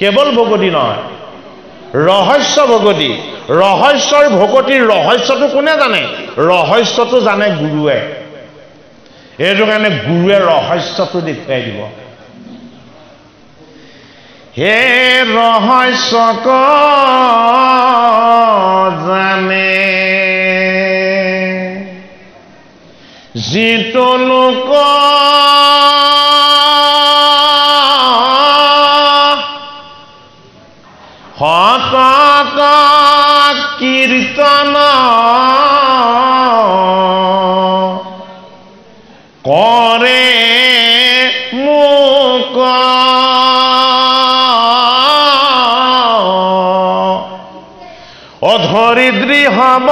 কেৱল ভকতি নহয়, ৰহস্য ভকতি। ৰহস্যৰ ভকতিৰ ৰহস্যটো কোনে জানে? ৰহস্যটো জানে গুৰুৱে। এইটো কাৰণে গুৰুৱে ৰহস্যটো দেখুৱাই দিব। হে ৰহস্য ক জানে যিটো লোক সতত কীৰ্তন কৰে মোক অধৰিদ্ৰী হব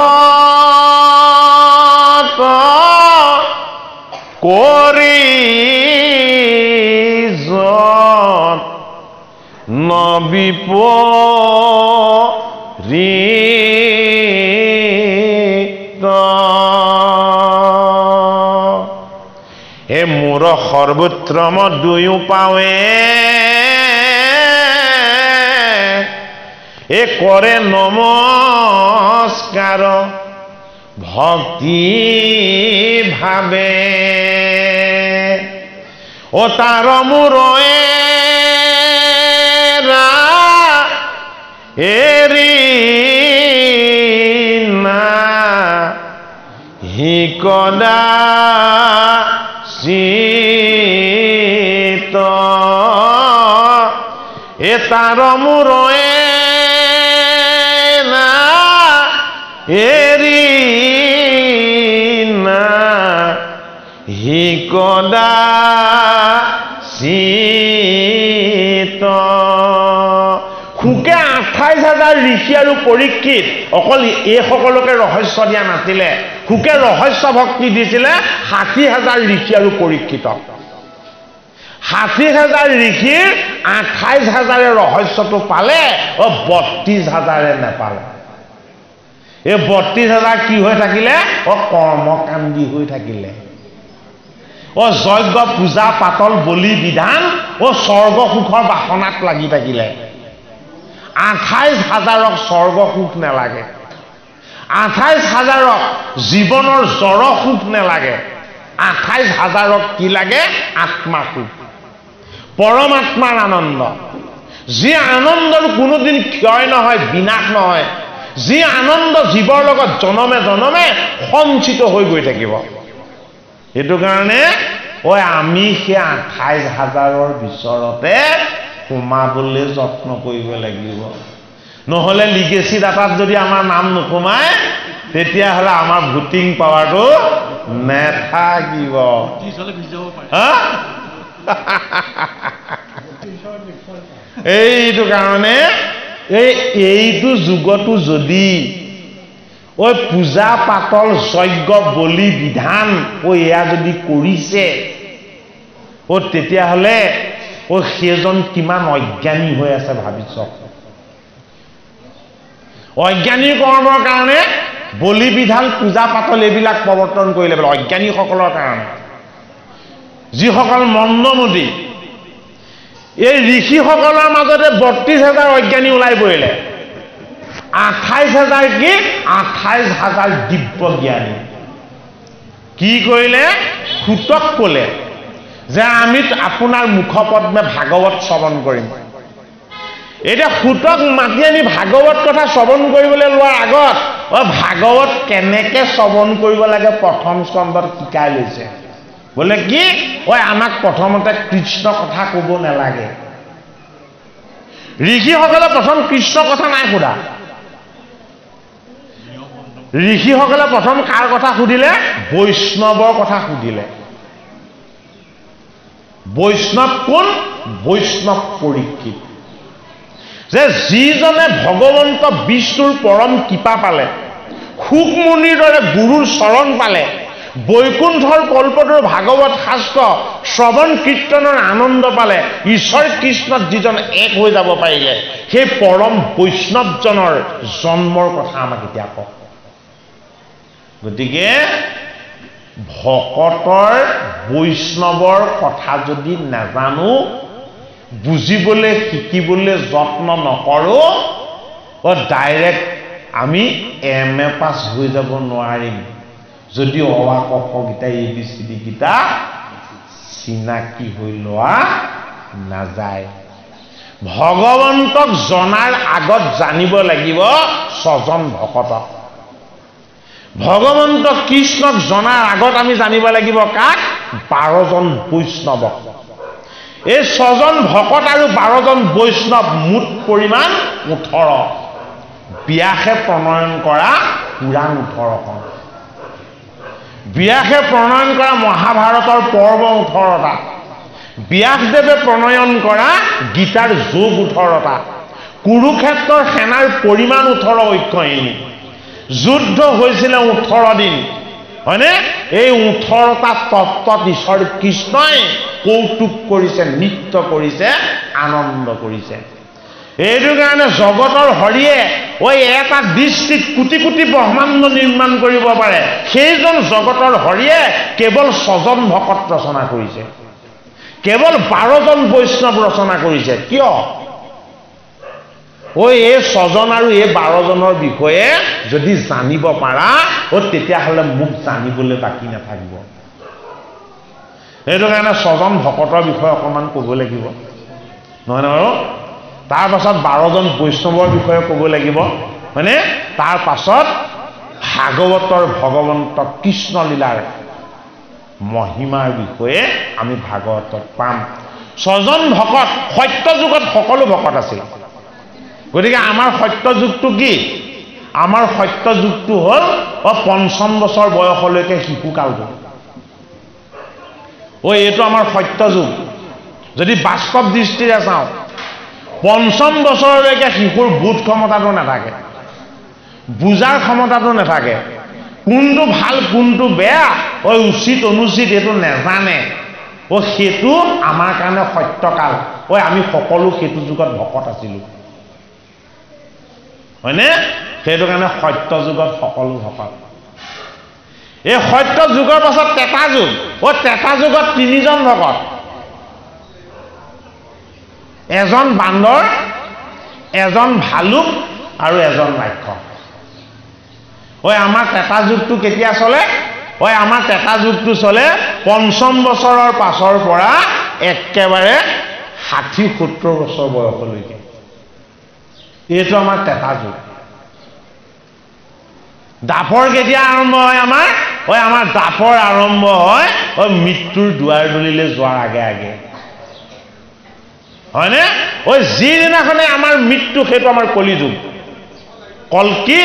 কৰি নবিপৰীত হে মোৰ সৰ্বত্ৰম দুয়ো পাৱে এ কৰে নমস্কাৰ ভক্তি ভাবে ও তাৰ মোৰ এৰি না হিকদা চিত এ তাৰ মোৰ না এৰি না হিকদা চিত খুকে 28,000 ঋষি আৰু পৰীক্ষিত অকল এই সকলোকে ৰহস্য দিয়া নাছিলে। খুকে ৰহস্য ভক্তি দিছিলে 60,000 ঋষি আৰু পৰীক্ষিতক। 60,000 ঋষিৰ 28,000 ৰহস্যটো পালে, 32,000 নেপালে। এই 32,000 কি হৈ থাকিলে? কৰ্মকাণ্ডী হৈ থাকিলে। যজ্ঞ পূজা পাতল বলি বিধান স্বৰ্গ সুখৰ বাসনাত লাগি থাকিলে। 28,000ক স্বৰ্গ সুখ নেলাগে, 28,000ক জীৱনৰ জড় সুখ নেলাগে, 28,000ক কি লাগে? আত্মা সুখ, পৰমাত্মাৰ আনন্দ। যি আনন্দৰ কোনোদিন ক্ষয় নহয়, বিনাশ নহয়, যি আনন্দ জীৱৰ লগত জনমে জনমে সঞ্চিত হৈ গৈ থাকিব। এইটো কাৰণে আমি সেই 28,000ৰ ভিতৰতে সোমাবলৈ যত্ন কৰিব লাগিব। নহ'লে লিগেচি ডাটাত যদি আমাৰ নাম নোসোমায় তেতিয়াহ'লে আমাৰ ভোটিং পাৱাৰটো নেথাকিব। এইটো কাৰণে এইটো যুগতো যদি পূজা পাতল যজ্ঞ বলি বিধান এয়া যদি কৰিছে তেতিয়াহ'লে সেইজন কিমান অজ্ঞানী হৈ আছে ভাবি চাওক। অজ্ঞানী কৰ্মৰ কাৰণে বলি বিধান পূজা পাতল এইবিলাক প্ৰৱৰ্তন কৰিলে বোলে অজ্ঞানীসকলৰ কাৰণে। যিসকল মন্দমতি, এই ঋষিসকলৰ মাজতে 32,000 অজ্ঞানী ওলাই পৰিলে। 28,000 কি? 28,000 দিব্য জ্ঞানী। কি কৰিলে? সুতক ক'লে যে আমি আপোনাৰ মুখপদ্মে ভাগৱত শ্ৰৱণ কৰিম। এতিয়া সুতক মাতি আনি ভাগৱত কথা শ্ৰৱণ কৰিবলৈ লোৱাৰ আগত ভাগৱত কেনেকে শ্ৰৱণ কৰিব লাগে প্ৰথম স্কন্ধত শিকাই লৈছে। বোলে কি? আমাক প্ৰথমতে কৃষ্ণ কথা ক'ব নালাগে। ঋষিসকলে প্ৰথম কৃষ্ণ কথা নাই সোধা। ঋষিসকলে প্ৰথম কাৰ কথা সুধিলে? বৈষ্ণৱৰ কথা সুধিলে। বৈষ্ণৱ কোন? বৈষ্ণৱ পৰীক্ষিত। যে যিজনে ভগৱন্ত বিষ্ণুৰ পৰম কৃপা পালে, শুকমুনিৰ দৰে গুৰুৰ চৰণ পালে, বৈকুণ্ঠৰ কল্পটোৰ ভাগৱত শাস্ত্ৰ শ্ৰৱণ কীৰ্তনৰ আনন্দ পালে, ঈশ্বৰ কৃষ্ণত যিজন এক হৈ যাব পাৰিলে, সেই পৰম বৈষ্ণৱজনৰ জন্মৰ কথা আমাক এতিয়া কওক। গতিকে ভকতৰ বৈষ্ণৱৰ কথা যদি নাজানো বুজিবলৈ শিকিবলৈ যত্ন নকৰো ডাইৰেক্ট আমি MA পাছ হৈ যাব নোৱাৰিম যদি অৱা ক খ গিটা ABCD গিটা চিনাকি হৈ লোৱা নাযায় ভগৱন্তক জনাৰ আগত জানিব লাগিব ছজন ভকতক ভগৱন্ত কৃষ্ণক জনাৰ আগত আমি জানিব লাগিব কাক 12 জন বৈষ্ণৱক এই ছজন ভকত আৰু 12 জন বৈষ্ণৱ মুঠ পৰিমাণ 18 ব্যাসে প্ৰণয়ন কৰা পুৰাণ 18খন ব্যাসে প্ৰণয়ন কৰা মহাভাৰতৰ পৰ্ব 18টা ব্যাসদেৱে প্ৰণয়ন কৰা গীতাৰ যোগ 18টা কুৰুক্ষেত্ৰৰ সেনাৰ পৰিমাণ 18 ঐক্যহীনী যুদ্ধ হৈছিল 18 দিন হয়নে এই 18টা তত্ত্বত ঈশ্বৰ কৃষ্ণই কৌতুক কৰিছে নৃত্য কৰিছে আনন্দ কৰিছে এইটো কাৰণে জগতৰ হৰিয়ে ওই এটা দৃষ্টিত কোটি কোটি ব্ৰহ্মাণ্ড নিৰ্মাণ কৰিব পাৰে সেইজন জগতৰ হৰিয়ে কেৱল 6 জন ভকত ৰচনা কৰিছে কেৱল 12 জন বৈষ্ণৱ ৰচনা কৰিছে কিয় ওই এই 6 জন আৰু এই 12 জনৰ বিষয়ে যদি জানিব পাৰা তেতিয়া হলে মুখ জানিবলৈ বাকি নাথাকিব এইটো কাৰণে 6 জন ভকতৰ বিষয়ে অকমান ক'ব লাগিব নহয় নহয় তাৰ পাছত 12 জন বৈষ্ণৱৰ বিষয়ে ক'ব লাগিব মানে তাৰ পাছত ভাগৱতৰ ভগৱন্ত কৃষ্ণ লীলাৰ মহিমাৰ বিষয়ে আমি ভাগৱতত পাম 6 জন ভকত সত্য যুগত সকলো ভকত আছিল গতিকে আমাৰ সত্য যুগটো কি আমাৰ সত্য যুগটো হ'ল 55 বছৰ বয়সলৈকে শিশু কালটো এইটো আমাৰ সত্য যুগ যদি বাস্তৱ দৃষ্টিৰে চাওঁ 55 বছৰলৈকে শিশুৰ বুধ ক্ষমতাটো নাথাকে বুজাৰ ক্ষমতাটো নাথাকে কোনটো ভাল কোনটো বেয়া উচিত অনুচিত এটো নেজানে সেইটো আমাৰ কাৰণে সত্যকাল আমি সকলো সেইটো যুগত ভকত আছিলো হয়নে সেইটো কাৰণে সত্য যুগত সকলো ভকত এই সত্য যুগৰ পাছত তেতা যুগ তেতা যুগত 3 জন ভকত এজন বান্দৰ এজন ভালুক আৰু এজন ৰাক্ষস আমাৰ তেতা যুগটো কেতিয়া চলে আমাৰ তেতা যুগটো চলে 55 বছৰৰ পাছৰ পৰা একেবাৰে 60-70 বছৰ বয়সলৈকে এইটো আমাৰ তেতা যুগ দাপৰ কেতিয়া আৰম্ভ হয় আমাৰ দাপৰ আৰম্ভ হয় মৃত্যুৰ দুৱাৰ দলিলে যোৱাৰ আগে আগে হয়নে যিদিনাখনে আমাৰ মৃত্যু সেইটো আমাৰ কলি যুগ কলকি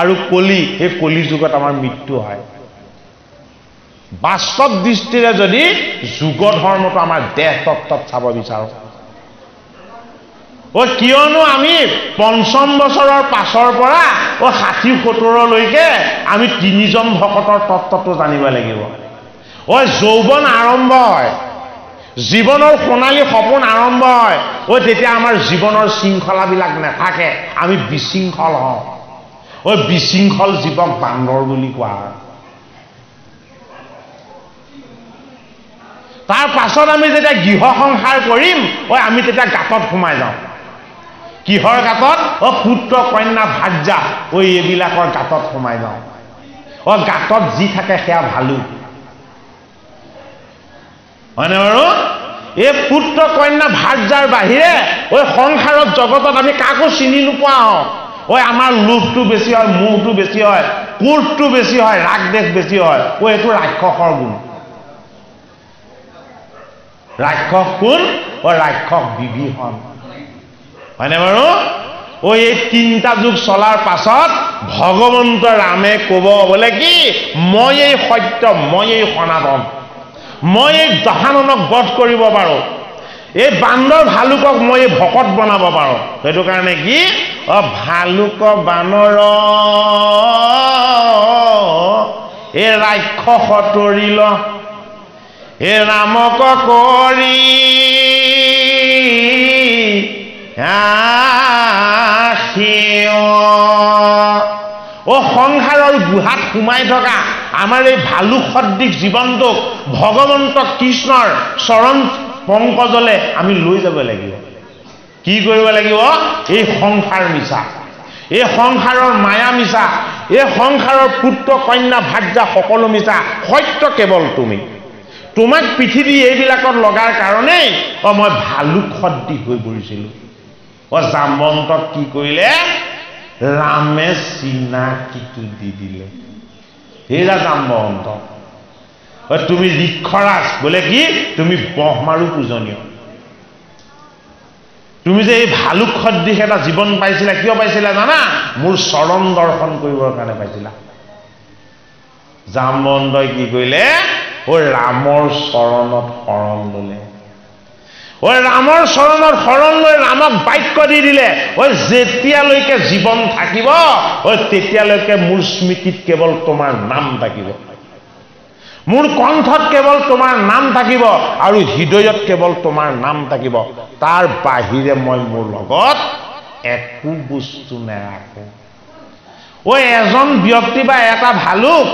আৰু কলি এই কলি যুগত আমাৰ মৃত্যু হয় বাস্তৱ দৃষ্টিৰে যদি যুগ ধৰ্মটো আমাৰ দেহ তত্ত্বত চাব বিচাৰো কিয়নো আমি 55 বছৰৰ পাছৰ পৰা 60-70 লৈকে আমি 3 জন ভকতৰ তত্ত্বটো জানিব লাগিব যৌৱন আৰম্ভ হয় জীৱনৰ সোণালী সপোন আৰম্ভ হয় তেতিয়া আমাৰ জীৱনৰ শৃংখলাবিলাক নাথাকে আমি বিশৃংখল হওঁ বিশৃংখল জীৱক বান্দৰ বুলি কোৱা হয় তাৰ পাছত আমি যেতিয়া গৃহ সংসাৰ কৰিম আমি তেতিয়া গাতত সোমাই যাওঁ কিহৰ গাতত পুত্ৰ কন্যা ভাৰ্যা এইবিলাকৰ গাতত সোমাই যাওঁ গাতত যি থাকে সেয়া ভালু হয়নে বাৰু এই পুত্ৰ কন্যা ভাৰ্যাৰ বাহিৰে সংসাৰত জগতত আমি কাকো চিনি নোপোৱা হওঁ আমাৰ লোভটো বেছি হয় মোহটো বেছি হয় ক্ৰোধটো বেছি হয় ৰাগ দেশ বেছি হয় এইটো ৰাক্ষসৰ গুণ ৰাক্ষস কোন ৰাক্ষস বিভীষণ হয়নে বাৰু এই 3টা যুগ চলাৰ পাছত ভগৱন্ত ৰামে ক'ব বোলে কি মই এই সত্য মই এই সনাতন মই এই দশাননক বধ কৰিব পাৰো এই বান্দৰ ভালুকক মই ভকত বনাব পাৰো সেইটো কাৰণে কি ভালুক বানৰ এই ৰাক্ষস তৰিল এই ৰামক কৰি সংসাৰৰ গুহাত সোমাই থকা আমাৰ এই ভালুক সদৃশ জীৱনটোক ভগৱন্ত কৃষ্ণৰ চৰণ পংকজলে আমি লৈ যাব লাগিব কি কৰিব লাগিব এই সংসাৰ মিছা এই সংসাৰৰ মায়া মিছা এই সংসাৰৰ পুত্ৰ কন্যা ভাৰ্যা সকলো মিছা সত্য কেৱল তুমি তোমাক পৃথিৱী এইবিলাকত লগাৰ কাৰণেই মই ভালুক সদৃশ হৈ পৰিছিলোঁ জাম্বন্তক কি কৰিলে ৰামে চিনাকিটো দি দিলে হেৰা জাম্বন্ত তুমি ঋক্ষৰাজ বোলে কি তুমি ব্ৰহ্মাৰো পূজনীয় তুমি যে এই ভালুক সদৃশ এটা জীৱন পাইছিলা কিয় পাইছিলা জানা মোৰ চৰণ দৰ্শন কৰিবৰ কাৰণে পাইছিলা জাম্বন্তই কি কৰিলে ৰামৰ চৰণত শৰণ ল'লে ৰামৰ চৰণত শৰণ লৈ ৰামক বাক্য দি দিলে যেতিয়ালৈকে জীৱন থাকিব তেতিয়ালৈকে মোৰ স্মৃতিত কেৱল তোমাৰ নাম থাকিব মোৰ কণ্ঠত কেৱল তোমাৰ নাম থাকিব আৰু হৃদয়ত কেৱল তোমাৰ নাম থাকিব তাৰ বাহিৰে মই মোৰ লগত একো বস্তু নাৰাখো এজন ব্যক্তি বা এটা ভালুক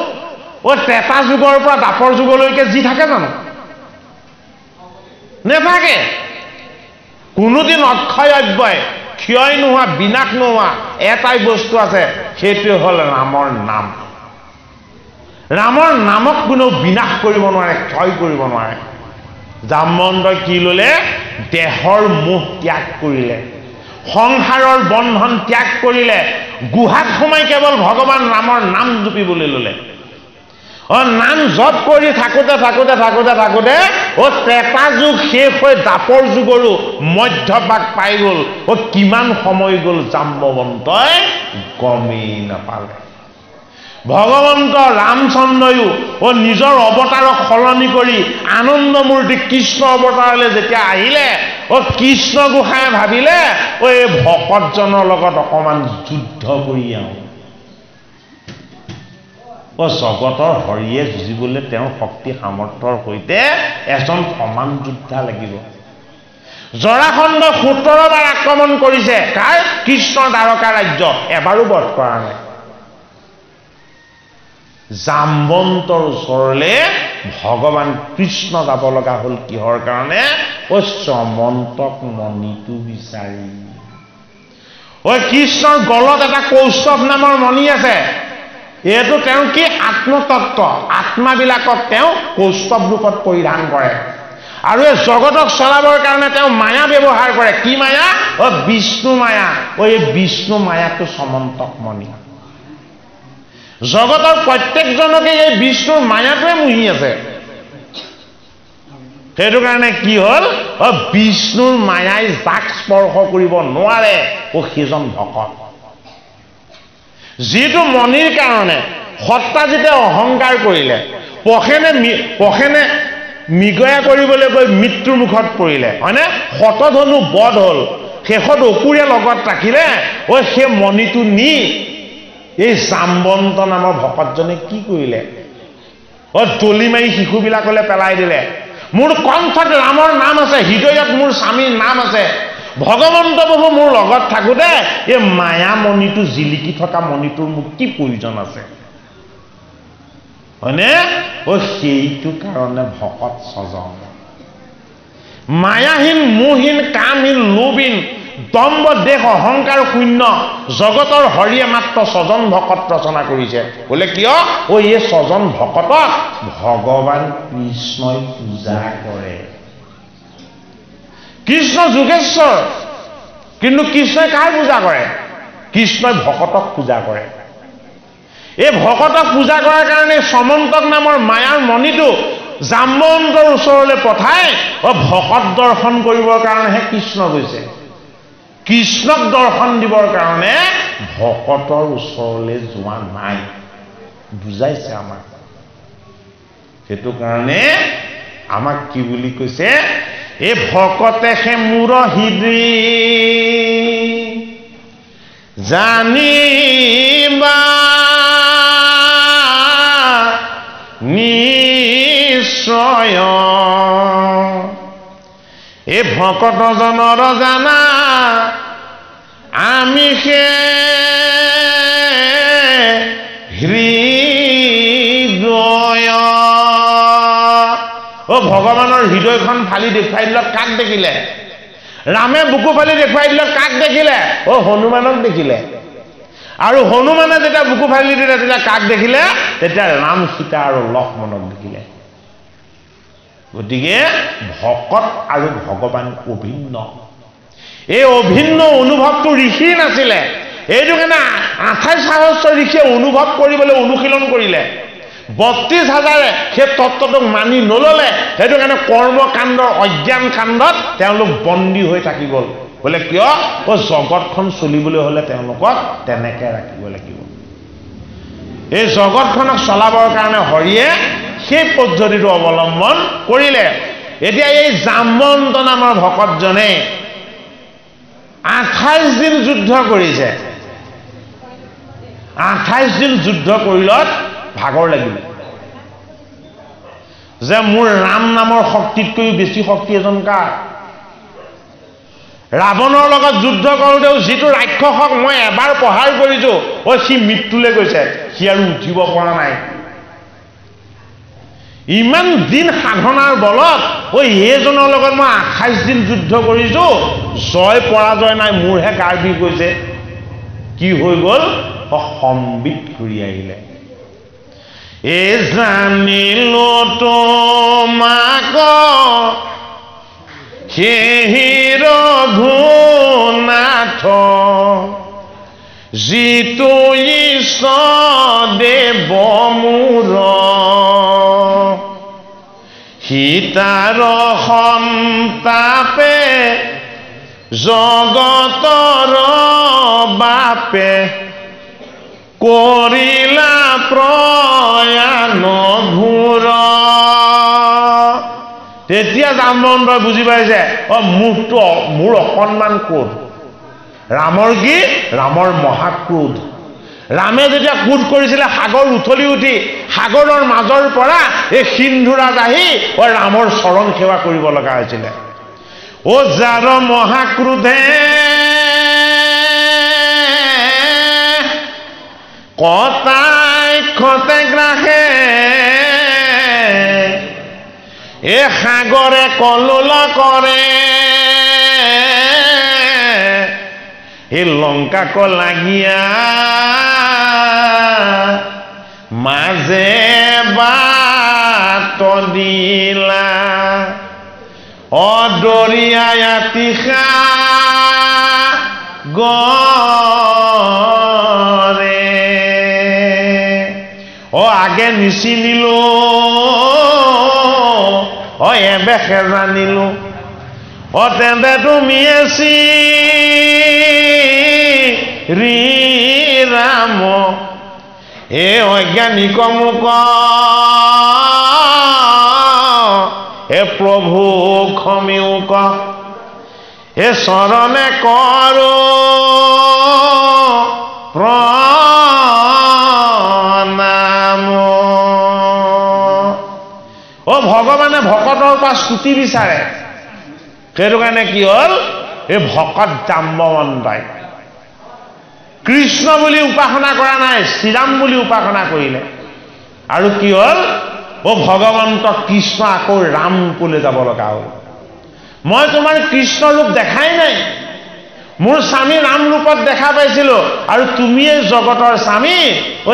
ত্ৰেতা যুগৰ পৰা দাপৰ যুগলৈকে যি থাকে জানো নেথাকে কোনোদিন অক্ষয় অব্যয় ক্ষয় নোহোৱা বিনাশ নোহোৱা এটাই বস্তু আছে সেইটোৱে হ'ল ৰামৰ নাম ৰামৰ নামক কোনেও বিনাশ কৰিব নোৱাৰে ক্ষয় কৰিব নোৱাৰে জাম্বন্তই কি ল'লে দেহৰ মোহ ত্যাগ কৰিলে সংসাৰৰ বন্ধন ত্যাগ কৰিলে গুহাত সোমাই কেৱল ভগৱান ৰামৰ নাম জপিবলৈ ল'লে নাম জপ কৰি থাকোঁতে ত্ৰেতা যুগ শেষ হৈ দাপৰ যুগৰো মধ্যভাগ পাই গ'ল কিমান সময় গ'ল জাম্বৱন্তই গমেই নাপালে ভগৱন্ত ৰামচন্দ্ৰয়ো নিজৰ অৱতাৰক সলনি কৰি আনন্দমূৰ্তি কৃষ্ণ অৱতাৰলৈ যেতিয়া আহিলে কৃষ্ণ গোসাঁয়ে ভাবিলে এই ভকতজনৰ লগত অকণমান যুদ্ধ কৰি আহোঁ জগতৰ হৰিয়ে যুঁজিবলৈ তেওঁৰ শক্তি সামৰ্থ্যৰ সৈতে এজন সমান যোদ্ধা লাগিব জৰাসন্ধ 17 বাৰ আক্ৰমণ কৰিছে কাৰ কৃষ্ণৰ দ্বাৰকা ৰাজ্য এবাৰো বধ কৰা নাই জাম্বন্তৰ ওচৰলৈ ভগৱান কৃষ্ণ যাব লগা হ'ল কিহৰ কাৰণে সমন্তক মণিটো বিচাৰি কৃষ্ণৰ গলত এটা কৌস্তভ নামৰ মণি আছে এইটো তেওঁ কি আত্মতত্ত্ব আত্মাবিলাকক তেওঁ কৌস্তভ ৰূপত পৰিধান কৰে আৰু এই জগতক চলাবৰ কাৰণে তেওঁ মায়া ব্যৱহাৰ কৰে কি মায়া বিষ্ণু মায়া এই বিষ্ণু মায়াটো সমন্তক মণি জগতৰ প্ৰত্যেকজনকে এই বিষ্ণুৰ মায়াটোৱে মুহি আছে সেইটো কাৰণে কি হ'ল বিষ্ণুৰ মায়াই যাক স্পৰ্শ কৰিব নোৱাৰে সেইজন ভকত যিটো মণিৰ কাৰণে সত্তাজিতে অহংকাৰ কৰিলে পখেনে মৃগয়া কৰিবলৈ গৈ মৃত্যুৰ মুখত পৰিলে হয়নে শতধনু বধ হ'ল শেষত অকুৰে লগত ৰাখিলে সেই মণিটো নি এই জাম্বন্ত নামৰ ভকতজনে কি কৰিলে দলি মাৰি শিশুবিলাকলৈ পেলাই দিলে মোৰ কণ্ঠত ৰামৰ নাম আছে হৃদয়ত মোৰ স্বামীৰ নাম আছে ভগৱন্ত প্ৰভু মোৰ লগত থাকোঁতে এই মায়া মণিটো জিলিকি থকা মণিটোৰ মোক কি প্ৰয়োজন আছে হয়নে সেইটো কাৰণে ভকত স্বজন মায়াহীন মোহহীন কামহীন লোভহীন দম্ভ দেহ অহংকাৰ শূন্য জগতৰ হৰিয়ে মাত্ৰ স্বজন ভকত ৰচনা কৰিছে বোলে কিয় এই স্বজন ভকতক ভগৱান কৃষ্ণই পূজা কৰে কৃষ্ণ যোগেশ্বৰ কিন্তু কৃষ্ণই কাৰ পূজা কৰে কৃষ্ণই ভকতক পূজা কৰে এই ভকতক পূজা কৰাৰ কাৰণে সমন্তক নামৰ মায়াৰ মণিটো জাম্বন্তৰ ওচৰলৈ পঠাই ভকত দৰ্শন কৰিবৰ কাৰণেহে কৃষ্ণ গৈছে কৃষ্ণক দৰ্শন দিবৰ কাৰণে ভকতৰ ওচৰলৈ যোৱা নাই বুজাইছে আমাক সেইটো কাৰণে আমাক কি বুলি কৈছে এই ভকতে সে মূৰ হৃদয় জানিবা নিশ্চয় এই ভকতজনৰ জানা আমি সে হৃদয় ভগৱানৰ ৰাৱণৰ হৃদয়খন ফালি দেখুৱাই দিলত কাক দেখিলে ৰামে বুকু ফালি দেখুৱাই দিলত কাক দেখিলে হনুমানক দেখিলে আৰু হনুমানে যেতিয়া বুকু ফালি দিলে তেতিয়া কাক দেখিলে তেতিয়া ৰাম সীতা আৰু লক্ষ্মণক দেখিলে গতিকে ভকত আৰু ভগৱান অভিন্ন এই অভিন্ন অনুভৱটো ঋষি নাছিলে এইটো কাৰণে 28,000 ঋষিয়ে অনুভৱ কৰিবলৈ অনুশীলন কৰিলে 32,000 সেই তত্ত্বটোক মানি নললে সেইটো কাৰণে কৰ্মকাণ্ডৰ অজ্ঞান কাণ্ডত তেওঁলোক বন্দী হৈ থাকি গ'ল বোলে কিয় জগতখন চলিবলৈ হ'লে তেওঁলোকক তেনেকৈ ৰাখিব লাগিব এই জগতখনক চলাবৰ কাৰণে হৰিয়ে সেই পদ্ধতিটো অৱলম্বন কৰিলে এতিয়া এই জাম্বন্ত নামৰ ভকতজনে 28 দিন যুদ্ধ কৰিছে 28 দিন যুদ্ধ কৰিলত ভাগৰ লাগিল যে মোৰ ৰাম নামৰ শক্তিতকৈ বেছি শক্তি এজন কাৰ ৰাৱণৰ লগত যুদ্ধ কৰোঁতেও যিটো ৰাক্ষসক মই এবাৰ প্ৰহাৰ কৰিছো সি মৃত্যুলৈ গৈছে সি আৰু উঠিব পৰা নাই ইমান দিন সাধনাৰ বলত এইজনৰ লগত মই 28 দিন যুদ্ধ কৰিছো জয় পৰাজয় নাই মোৰহে গাৰ বিষ গৈছে কি হৈ গ'ল সম্বিত ঘূৰি আহিলে জানিলো তোমাক সেই ৰঘুনাথ যিটো ঈশ্বৰ দেৱ মোৰ সীতাৰ সন্তাপে জগতৰ বাপে কৰিলা প্ৰয়াণ ঘূৰ তেতিয়া জাম্বন্তই বুজি পাইছে মোৰ অকণমান ক্ৰোধ ৰামৰ কি ৰামৰ মহাক্ৰোধ ৰামে যেতিয়া ক্ৰোধ কৰিছিলে সাগৰ উঠলি উঠি সাগৰৰ মাজৰ পৰা এই সিন্ধুৰাজ আহি ৰামৰ চৰণ সেৱা কৰিব লগা হৈছিলে যাৰ মহাক্ৰোধে কটাই খতে গ্ৰাহে সাগৰে কলোল কৰে লংকাক লাগিয়া মাজে বাট দিলা দৰিয়াই তিখা গৰে আগে নিচিনিলো এবেখে জানিলো তেন্তে তুমি ৰাম অজ্ঞানিক মোক প্ৰভু ক্ষমিওক চৰণে কৰো প্ৰণাম ভগৱানে ভকতৰ পৰা স্তুতি বিচাৰে সেইটো কাৰণে কি হ'ল এই ভকত জাম্বৱন্তই কৃষ্ণ বুলি উপাসনা কৰা নাই শ্ৰীৰাম বুলি উপাসনা কৰিলে আৰু কি হ'ল ভগৱন্ত কৃষ্ণ আকৌ ৰাম ৰূপলৈ যাব লগা হ'ল মই তোমাৰ কৃষ্ণ ৰূপ দেখাই নাই মোৰ স্বামী ৰাম ৰূপত দেখা পাইছিলো আৰু তুমিয়ে জগতৰ স্বামী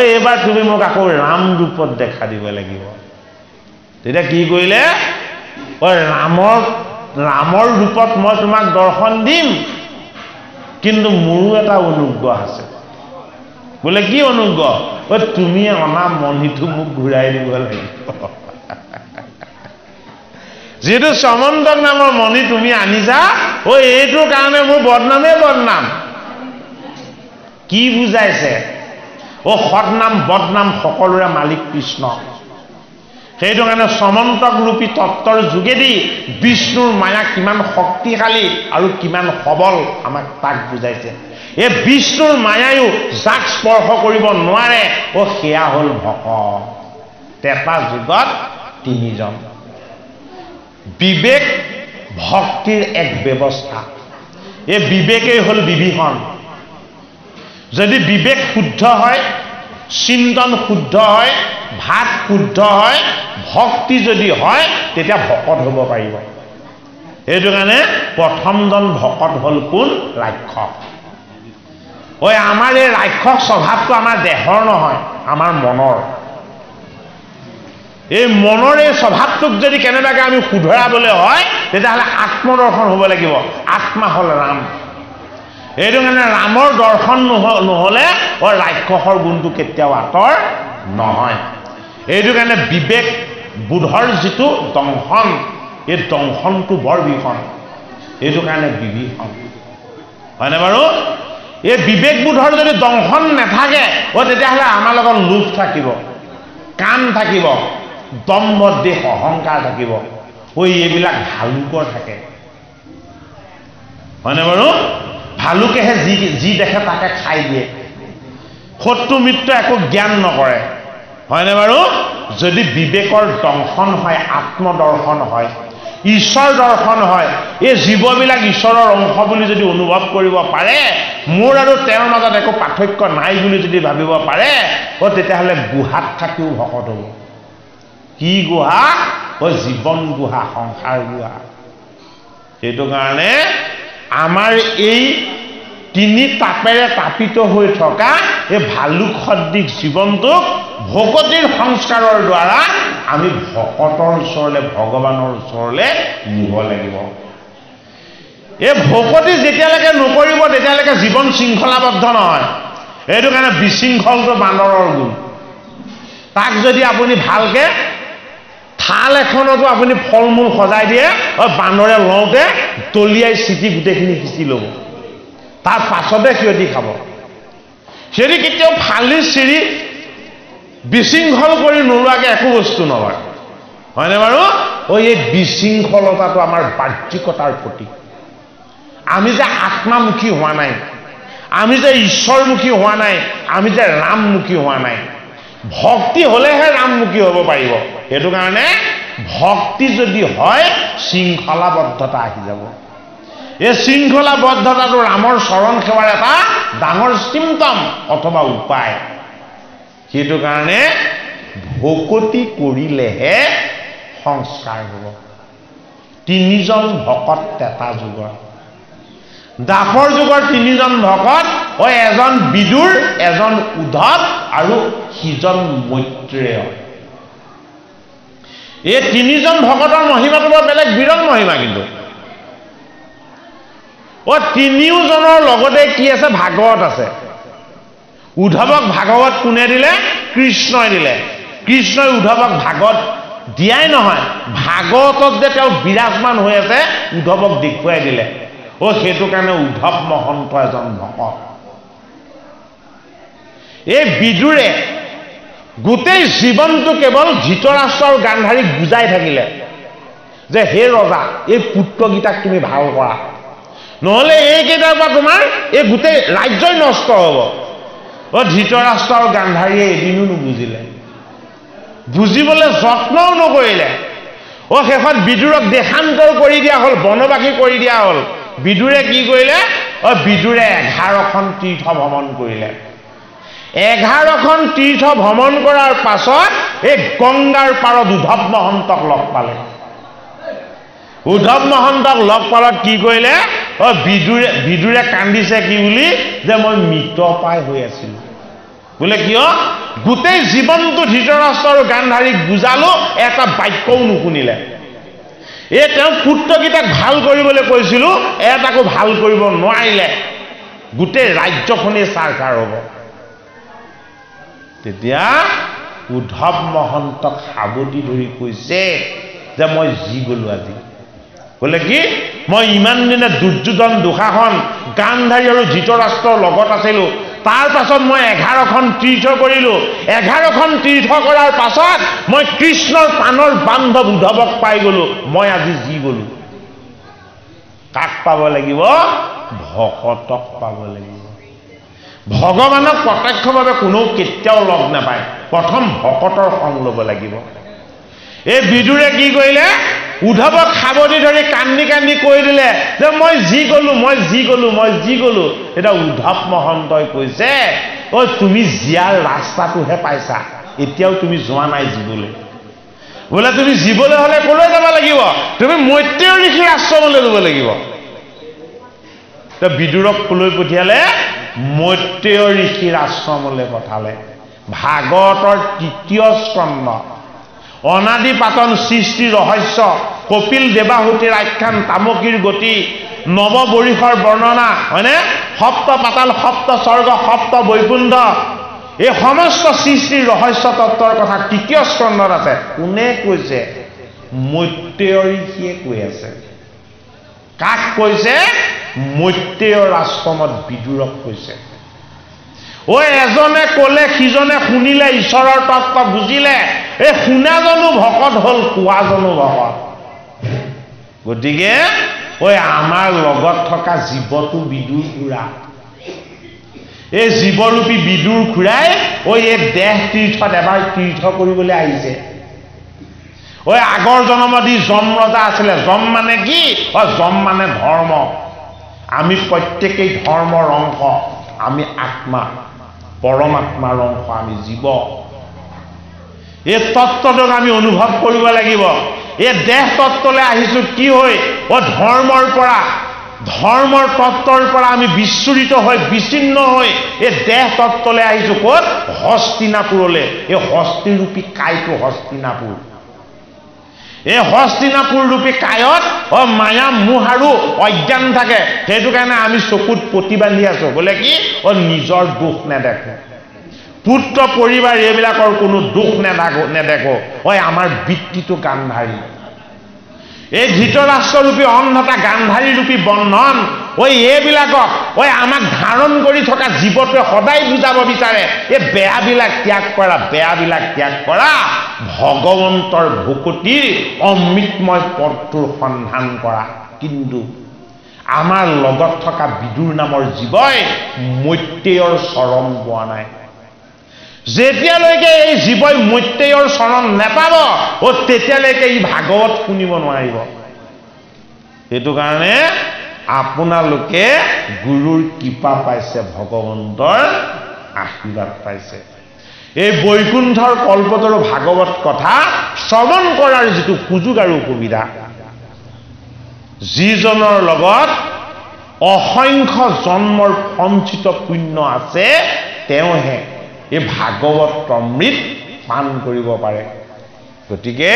এইবাৰ তুমি মোক আকৌ ৰাম ৰূপত দেখা দিব লাগিব তেতিয়া কি কৰিলে ৰামৰ ৰূপত মই তোমাক দৰ্শন দিম কিন্তু মোৰো এটা অনুগ্ৰহ আছে বোলে কি অনুগ্ৰহ তুমি অনা মণিটো মোক ঘূৰাই দিব লাগিব যিহেতু সমন্তক নামৰ মণি তুমি আনিছা এইটোৰ কাৰণে মোৰ বদনামে বদনাম কি বুজাইছে সৎনাম বদনাম সকলোৰে মালিক কৃষ্ণ সেইটো কাৰণে সমন্তক ৰূপী তত্ত্বৰ যোগেদি বিষ্ণুৰ মায়া কিমান শক্তিশালী আৰু কিমান সবল আমাক তাক বুজাইছে এই বিষ্ণুৰ মায়ায়ো যাক স্পৰ্শ কৰিব নোৱাৰে সেয়া হ'ল ভকত তেতা যুগত তিনিজন বিবেক ভক্তিৰ এক ব্যৱস্থা এই বিবেকেই হ'ল বিভীষণ যদি বিবেক শুদ্ধ হয় চিন্তন শুদ্ধ হয়, ভাত শুদ্ধ হয়, ভক্তি যদি হয় তেতিয়া ভকত হ'ব পাৰিব। এইটো কাৰণে প্ৰথমজন ভকত হ'ল কোন? ৰাক্ষস। ঐ আমাৰ এই ৰাক্ষস স্বভাৱটো আমাৰ দেহৰ নহয়, আমাৰ মনৰ। এই মনৰ এই স্বভাৱটোক যদি কেনেবাকৈ আমি শুধৰাবলৈ হয় তেতিয়াহ'লে আত্মদৰ্শন হ'ব লাগিব। আত্মা হ'ল ৰাম। এইটো কাৰণে ৰামৰ দৰ্শন নহ'লে ৰাক্ষসৰ গুণটো কেতিয়াও আঁতৰ নহয়। এইটো কাৰণে বিবেক বোধৰ যিটো দংশন, এই দংশনটো বৰ ভীষণ। এইটো কাৰণে বিভীষণ, হয়নে বাৰু? এই বিবেক বোধৰ যদি দংশন নাথাকে তেতিয়াহ'লে আমাৰ লগত লোভ থাকিব, কাম থাকিব, দম্ভ দেশ অহংকাৰ থাকিব। এইবিলাক ভালুকৰ থাকে, হয়নে বাৰু? ভালুকেহে যি দেখে তাকে খাই দিয়ে, শত্ৰু মিত্ৰ একো জ্ঞান নকৰে, হয়নে বাৰু? যদি বিবেকৰ দংশন হয়, আত্মদৰ্শন হয়, ঈশ্বৰ দৰ্শন হয়, এই জীৱবিলাক ঈশ্বৰৰ অংশ বুলি যদি অনুভৱ কৰিব পাৰে, মোৰ আৰু তেওঁৰ মাজত একো পাৰ্থক্য নাই বুলি যদি ভাবিব পাৰে তেতিয়াহ'লে গুহাত থাকিও ভকত হ'ব। কি গুহা? জীৱন গুহা, সংসাৰ গুহা। সেইটো কাৰণে আমাৰ এই তিনি তাপেৰে তাপিত হৈ থকা এই ভালুক সদৃশ জীৱনটোক ভকতিৰ সংস্কাৰৰ দ্বাৰা আমি ভকতৰ ওচৰলৈ, ভগৱানৰ ওচৰলৈ নিব লাগিব। এই ভকতি যেতিয়ালৈকে নকৰিব তেতিয়ালৈকে জীৱন শৃংখলাবদ্ধ নহয়। এইটো কাৰণে বিশৃংখলটো বান্দৰৰ গুণ। তাক যদি আপুনি ভালকে থাল এখনতো আপুনি ফল মূল সজাই দিয়ে, বান্দৰে লওঁতে দলিয়াই চিটি গোটেইখিনি সিঁচি ল'ব, তাৰ পাছতে সিহঁতি খাব। সিহঁতি কেতিয়াও ফালি চিৰি বিশৃংখল কৰি নোলোৱাকৈ একো বস্তু নলয়, হয়নে বাৰু? এই বিশৃংখলতাটো আমাৰ বাহ্যিকতাৰ প্ৰতীক। আমি যে আত্মামুখী হোৱা নাই, আমি যে ঈশ্বৰমুখী হোৱা নাই, আমি যে ৰামমুখী হোৱা নাই। ভক্তি হ'লেহে ৰামমুখী হ'ব পাৰিব। সেইটো কাৰণে ভক্তি যদি হয় শৃংখলাবদ্ধতা আহি যাব। এই শৃংখলাবদ্ধতাটো ৰামৰ চৰণ সেৱাৰ এটা ডাঙৰ চিম্পটম অথবা উপায়। সেইটো কাৰণে ভকতি কৰিলেহে সংস্কাৰ হ'ব। তিনিজন ভকত তেতা যুগৰ, দাসৰ যুগৰ তিনিজন ভকত, এজন বিদুৰ, এজন উদ্ধৱ আৰু সিজন মৈত্ৰেয়। এই তিনিজন ভকতৰ মহিমাটো বৰ বেলেগ, বিৰল মহিমা। কিন্তু তিনিওজনৰ লগতে কি আছে? ভাগৱত আছে। উদ্ধৱক ভাগৱত কোনে দিলে? কৃষ্ণই দিলে। কৃষ্ণই উদ্ধৱক ভাগৱত দিয়াই নহয়, ভাগৱতত যে তেওঁ বিৰাজমান হৈ আছে উদ্ধৱক দেখুৱাই দিলে। সেইটো কাৰণে উদ্ধৱ মহন্ত এজন ভকত। এই বিদুৰে গোটেই জীৱনটো কেৱল ধৃতৰাষ্ট্ৰ আৰু গান্ধাৰীক বুজাই থাকিলে যে হে ৰজা, এই পুত্ৰকেইটাক তুমি ভাল কৰা, নহ'লে এইকেইটাৰ পৰা তোমাৰ এই গোটেই ৰাজ্যই নষ্ট হ'ব। ধৃতৰাষ্ট্ৰ আৰু গান্ধাৰীয়ে এদিনো নুবুজিলে, বুজিবলৈ যত্নও নকৰিলে। শেষত বিদুৰক দেশান্তৰ কৰি দিয়া হ'ল, বনবাসী কৰি দিয়া হ'ল। বিদুৰে কি কৰিলে? বিদুৰে 11খন তীৰ্থ ভ্ৰমণ কৰিলে। 11খন তীৰ্থ ভ্ৰমণ কৰাৰ পাছত এই গংগাৰ পাৰত উদ্ধৱ মহন্তক লগ পালে। উদ্ধৱ মহন্তক লগ পালত কি কৰিলে? বিদুৰে কান্দিছে কি বুলি? যে মই মৃতপ্ৰায় হৈ আছিলো। বোলে কিয়? গোটেই জীৱনটো ধৃতৰাষ্ট্ৰ আৰু গান্ধাৰীক বুজালো, এটা বাক্যও নুশুনিলে। তেওঁ পুত্ৰকেইটাক ভাল কৰিবলৈ কৈছিলো, এটাকো ভাল কৰিব নোৱাৰিলে। গোটেই ৰাজ্যখনেই চাৰখাৰ হ'ব। তেতিয়া উদ্ধৱ মহন্তক সাৱটি ধৰি কৈছে যে মই জি গলো আজি। বোলে কি? মই ইমান দিনে দুৰ্যোধন, দুঃশাসন, গান্ধাৰী আৰু ধৃতৰাষ্ট্ৰৰ লগত আছিলো। তাৰ পাছত মই 11খন তীৰ্থ কৰিলো। 11খন তীৰ্থ কৰাৰ পাছত মই কৃষ্ণৰ প্ৰাণৰ বান্ধৱ উদ্ধৱক পাই গলো। মই আজি জি গলো। কাক পাব লাগিব? ভকতক পাব লাগিব। ভগৱানক প্ৰত্যক্ষভাৱে কোনেও কেতিয়াও লগ নাপায়, প্ৰথম ভকতৰ সং ল'ব লাগিব। এই বিদুৰে কি কৰিলে? উদ্ধৱক সাৱটি ধৰি কান্দি কান্দি কৈ দিলে যে মই জি গলো, মই জি গলো, মই জি গলো। এতিয়া উদ্ধৱ মহন্তই কৈছে ঐ তুমি জীয়াৰ ৰাস্তাটোহে পাইছা, এতিয়াও তুমি যোৱা নাই জীৱলৈ। বোলে তুমি জীৱলৈ হলে কলৈ যাব লাগিব? তুমি মৈত্ৰেয় ঋষিৰ আশ্ৰমলৈ যাব লাগিব। বিদুৰক কলৈ পঠিয়ালে? মৈত্ৰেয় ঋষিৰ আশ্ৰমলৈ পঠালে। ভাগৱতৰ ৩য় স্কন্ধ, অনাদি পাতন সৃষ্টি ৰহস্য, কপিল দেৱাহুতিৰ আখ্যান, তামকীৰ গতি, নৱবৰিষৰ বৰ্ণনা, হয়নে? সপ্ত পাতাল, সপ্ত স্বৰ্গ, সপ্ত বৈকুণ্ঠ, এই সমস্ত সৃষ্টিৰ ৰহস্য তত্ত্বৰ কথা ৩য় স্কন্ধত আছে। কোনে কৈছে? মৈত্ৰেয় ঋষিয়ে কৈ আছে। কাক কৈছে? মৈত্ৰেয়ৰ আশ্ৰমত বিদুৰক কৈছে। ঐ এজনে কলে, সিজনে শুনিলে, ঈশ্বৰৰ তত্ত্ব বুজিলে। এই শুনা জনো ভকত হল, কোৱা জনো ভকত। গতিকে ঐ আমাৰ লগত থকা জীৱটো বিদুৰ খুৰা। এই জীৱৰূপী বিদুৰ খুৰাই ঐ এই দেহ তীৰ্থত এবাৰ তীৰ্থ কৰিবলৈ আহিছে। ঐ আগৰ জন্মত ই যম ৰজা আছিলে। যম মানে কি? যম মানে ধৰ্ম। আমি প্ৰত্যেকেই ধৰ্মৰ অংশ। আমি আত্মা, পৰমাত্মাৰ অংশ, আমি জীৱ। এই তত্ত্বটোক আমি অনুভৱ কৰিব লাগিব। এই দেহ তত্ত্বলৈ আহিছো কি হৈ? ধৰ্মৰ তত্ত্বৰ পৰা আমি বিচ্ছুৰিত হৈ, বিচ্ছিন্ন হৈ এই দেহ তত্ত্বলৈ আহিছো। ক'ত? হস্তিনাপুৰলৈ। এই হস্তিৰূপী কাইটো হস্তিনাপুৰ। এই হস্তিনাপুৰ ৰূপী কায়ত মায়া মোহ আৰু অজ্ঞান থাকে। সেইটো কাৰণে আমি চকুত পতি বান্ধি আছো। বোলে কি? নিজৰ দুখ নেদেখো, পুত্ৰ পৰিবাৰ এইবিলাকৰ কোনো দুখ নেদেখো। আমাৰ বৃত্তিটো গান্ধাৰী। এই ধৃতৰাষ্ট্ৰৰূপী অন্ধতা, গান্ধাৰী ৰূপী বন্ধন, এইবিলাকক আমাক ধাৰণ কৰি থকা জীৱটোৱে সদায় বুজাব বিচাৰে। এই বেয়াবিলাক ত্যাগ কৰা, বেয়াবিলাক ত্যাগ কৰা, ভগৱন্তৰ ভকতিৰ অমৃতময় পথটোৰ সন্ধান কৰা। কিন্তু আমাৰ লগত থকা বিদুৰ নামৰ জীৱই মৈত্ৰেয়ৰ চৰণ পোৱা নাই। যেতিয়ালৈকে এই জীৱই মৈত্ৰেয়ৰ চৰণ নেপাব তেতিয়ালৈকে ই ভাগৱত শুনিব নোৱাৰিব। সেইটো কাৰণে আপোনালোকে গুৰুৰ কৃপা পাইছে, ভগৱন্তৰ আশীৰ্বাদ পাইছে। এই বৈকুণ্ঠৰ কল্পতৰু ভাগৱত কথা শ্ৰৱণ কৰাৰ যিটো সুযোগ আৰু সুবিধা, যিজনৰ লগত অসংখ্য জন্মৰ সঞ্চিত পুণ্য আছে তেওঁহে এই ভাগৱত অমৃত পান কৰিব পাৰে। গতিকে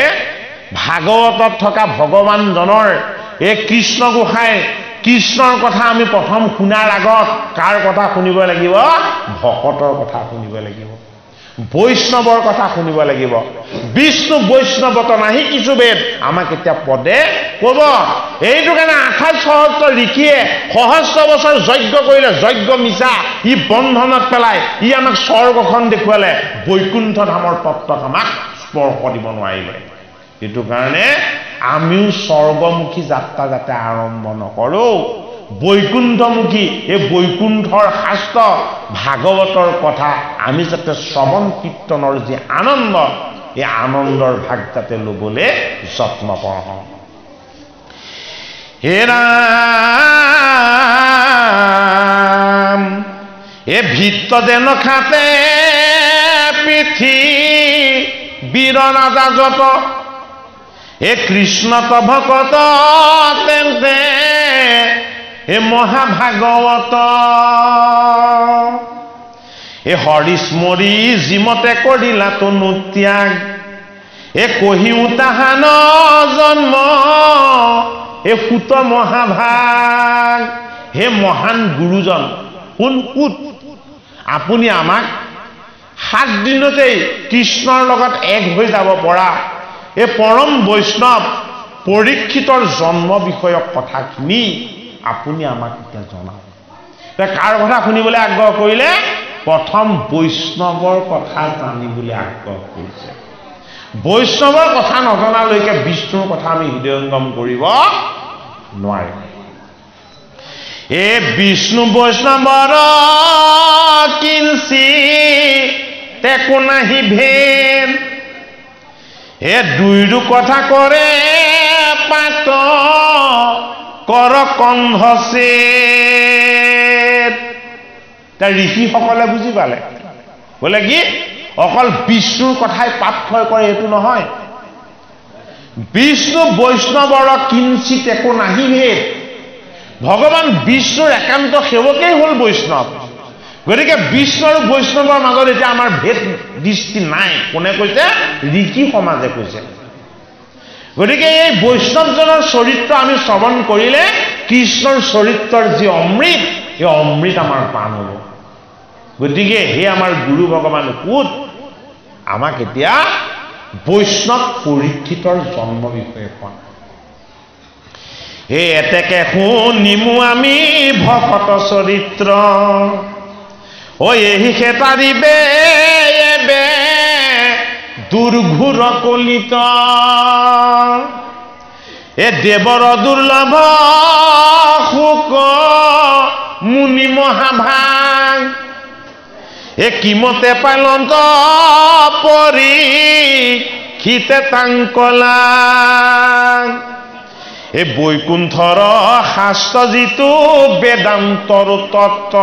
ভাগৱতত থকা ভগৱানজনৰ এই কৃষ্ণ গোসাঁই, কৃষ্ণৰ কথা আমি প্ৰথম শুনাৰ আগত কাৰ কথা শুনিব লাগিব? ভকতৰ কথা শুনিব লাগিব, বৈষ্ণৱৰ কথা শুনিব লাগিব। বিষ্ণু বৈষ্ণৱত নাহি কিছু বেদ, আমাক এতিয়া পদে কব। এইটো কাৰণে 28 সহস্ৰ ঋষিয়ে সহস্ৰ বছৰ যজ্ঞ কৰিলে, যজ্ঞ মিছা, ই বন্ধনত পেলাই, ই আমাক স্বৰ্গখন দেখুৱালে, বৈকুণ্ঠ ধামৰ তত্ত্বক আমাক স্পৰ্শ দিব নোৱাৰিলে। সেইটো কাৰণে আমিও স্বৰ্গমুখী যাত্ৰা যাতে আৰম্ভ নকৰো, বৈকুণ্ঠমুখী এই বৈকুণ্ঠৰ শাস্ত্ৰ ভাগৱতৰ কথা আমি যাতে শ্ৰৱণ কীৰ্তনৰ যি আনন্দ, এই আনন্দৰ ভাগ যাতে ল'বলৈ যত্নপৰ হওঁ। হে ৰাম, এ ভিত্ত দেন খাতে পৃথি বীৰ ৰাজা যত, এ কৃষ্ণত ভকত তেন্তে এ মহাভাগৱত, এ হৰিস্মৰি যিমতে কৰিলা তনু ত্যাগ, এ কহিও তাহান জন্ম এ সুত মহাভাগ। হে মহান গুৰুজন, কোন পুত আপুনি আমাক 7 দিনতেই কৃষ্ণৰ লগত এক হৈ যাব পৰা এই পৰম বৈষ্ণৱ পৰীক্ষিতৰ জন্ম বিষয়ক কথাখিনি আপুনি আমাক এতিয়া জনাওক। কাৰ কথা শুনিবলৈ আগ্ৰহ কৰিলে? প্ৰথম বৈষ্ণৱৰ কথা জানিবলৈ আগ্ৰহ কৰিছে। বৈষ্ণৱৰ কথা নজনালৈকে বিষ্ণুৰ কথা আমি হৃদয়ঙ্গম কৰিব নোৱাৰিম। এই বিষ্ণু বৈষ্ণৱৰ কিঞ্চি তেকো নাহি ভেদ, এ দুইৰো কথা কৰে পাত কৰ কন্ধছে। তাৰ ঋষিসকলে বুজি পালে বোলে কি অকল বিষ্ণুৰ কথাই পাঠ্য কৰে এইটো নহয় বিষ্ণু বৈষ্ণৱৰ কিঞ্চিত একো নাহি ভেদ ভগৱান বিষ্ণুৰ একান্ত সেৱকেই হ'ল বৈষ্ণৱ গতিকে বিষ্ণু আৰু বৈষ্ণৱৰ মাজত এতিয়া আমাৰ ভেদ দৃষ্টি নাই কোনে কৈছে ঋষি সমাজে কৈছে গতিকে এই বৈষ্ণৱজনৰ চৰিত্ৰ আমি শ্ৰৱণ কৰিলে কৃষ্ণৰ চৰিত্ৰৰ যি অমৃত এই অমৃত আমাৰ পান হ'ব গতিকে হে আমাৰ গুৰু ভগৱান কোত আমাক এতিয়া বৈষ্ণৱ পৰীক্ষিতৰ জন্ম বিষয়ে কোৱা হে এতেকে শুনিমু আমি ভকত চৰিত্ৰ ও এহি খেতাৰিবে এবে দুৰ্ঘুৰ কলিত এ দেৱৰ দুৰ্লভ শুক মুনি মহাভাগ এ কিমতে পালন্ত পৰি খিতে তাংকলা এ বৈকুণ্ঠৰ শাস্ত্ৰ যিটো বেদান্তৰ তত্ত্ব